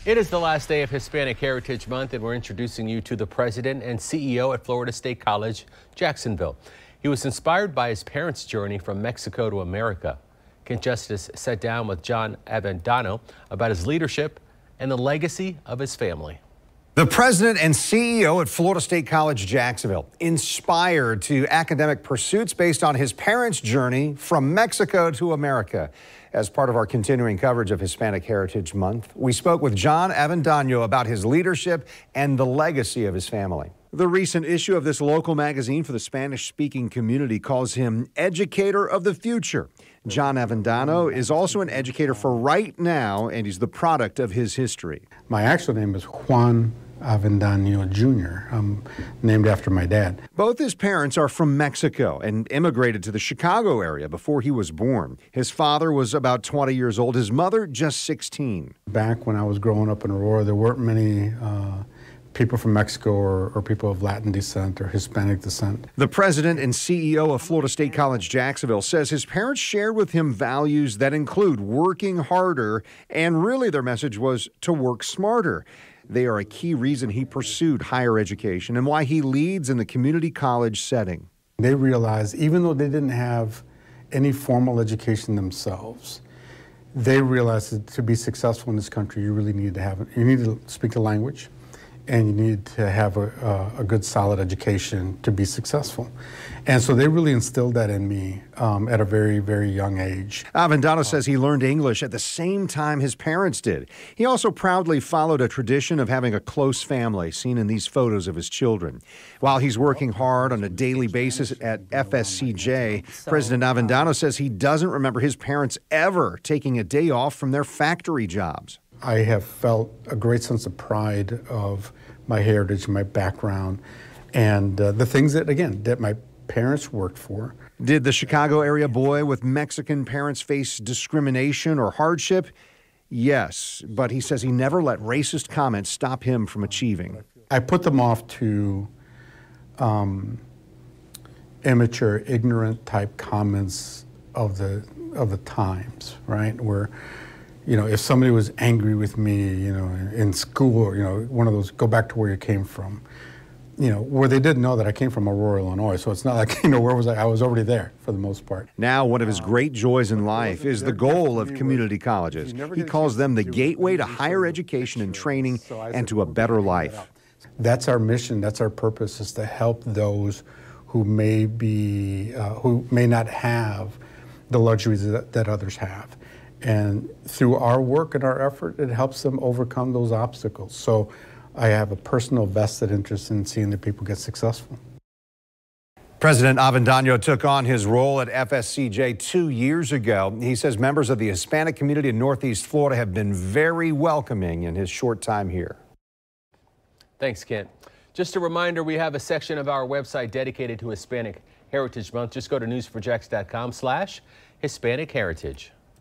It is the last day of Hispanic Heritage Month, and we're introducing you to the president and CEO at Florida State College, Jacksonville. He was inspired by his parents' journey from Mexico to America. Kent Justice sat down with John Avendano about his leadership and the legacy of his family. The president and CEO at Florida State College, Jacksonville, inspired to academic pursuits based on his parents' journey from Mexico to America. As part of our continuing coverage of Hispanic Heritage Month, we spoke with John Avendano about his leadership and the legacy of his family. The recent issue of this local magazine for the Spanish-speaking community calls him Educator of the Future. John Avendano is also an educator for right now, and he's the product of his history. My actual name is Juan Avendano Jr. I'm named after my dad. Both his parents are from Mexico and immigrated to the Chicago area before he was born. His father was about 20 years old, his mother just 16. Back when I was growing up in Aurora, there weren't many people from Mexico or people of Latin descent or Hispanic descent. The president and CEO of Florida State College Jacksonville says his parents shared with him values that include working harder, and really their message was to work smarter. They are a key reason he pursued higher education and why he leads in the community college setting. They realized even though they didn't have any formal education themselves, they realized that to be successful in this country, you really need to speak the language, and you need to have a good, solid education to be successful. And so they really instilled that in me at a very, very young age. Avendano says he learned English at the same time his parents did. He also proudly followed a tradition of having a close family, seen in these photos of his children. While he's working hard on a daily basis at FSCJ, President Avendano says he doesn't remember his parents ever taking a day off from their factory jobs. I have felt a great sense of pride of my heritage, my background, and the things that my parents worked for. Did the Chicago area boy with Mexican parents face discrimination or hardship? Yes, but he says he never let racist comments stop him from achieving. I put them off to immature, ignorant type comments of the times, right? Where, you know, if somebody was angry with me, you know, in school, or, you know, one of those, go back to where you came from, you know, where they didn't know that I came from Aurora, Illinois. So it's not like, you know, where was I? I was already there for the most part. Now, one of his great joys in life is the goal of community colleges. He calls them the gateway to higher education and training and to a better life. That's our mission. That's our purpose, is to help those who may not have the luxuries that others have. And through our work and our effort, it helps them overcome those obstacles. So I have a personal vested interest in seeing that people get successful. President Avendano took on his role at FSCJ 2 years ago. He says members of the Hispanic community in Northeast Florida have been very welcoming in his short time here. Thanks, Kent. Just a reminder, we have a section of our website dedicated to Hispanic Heritage Month. Just go to newsforjax.com/Hispanic Heritage.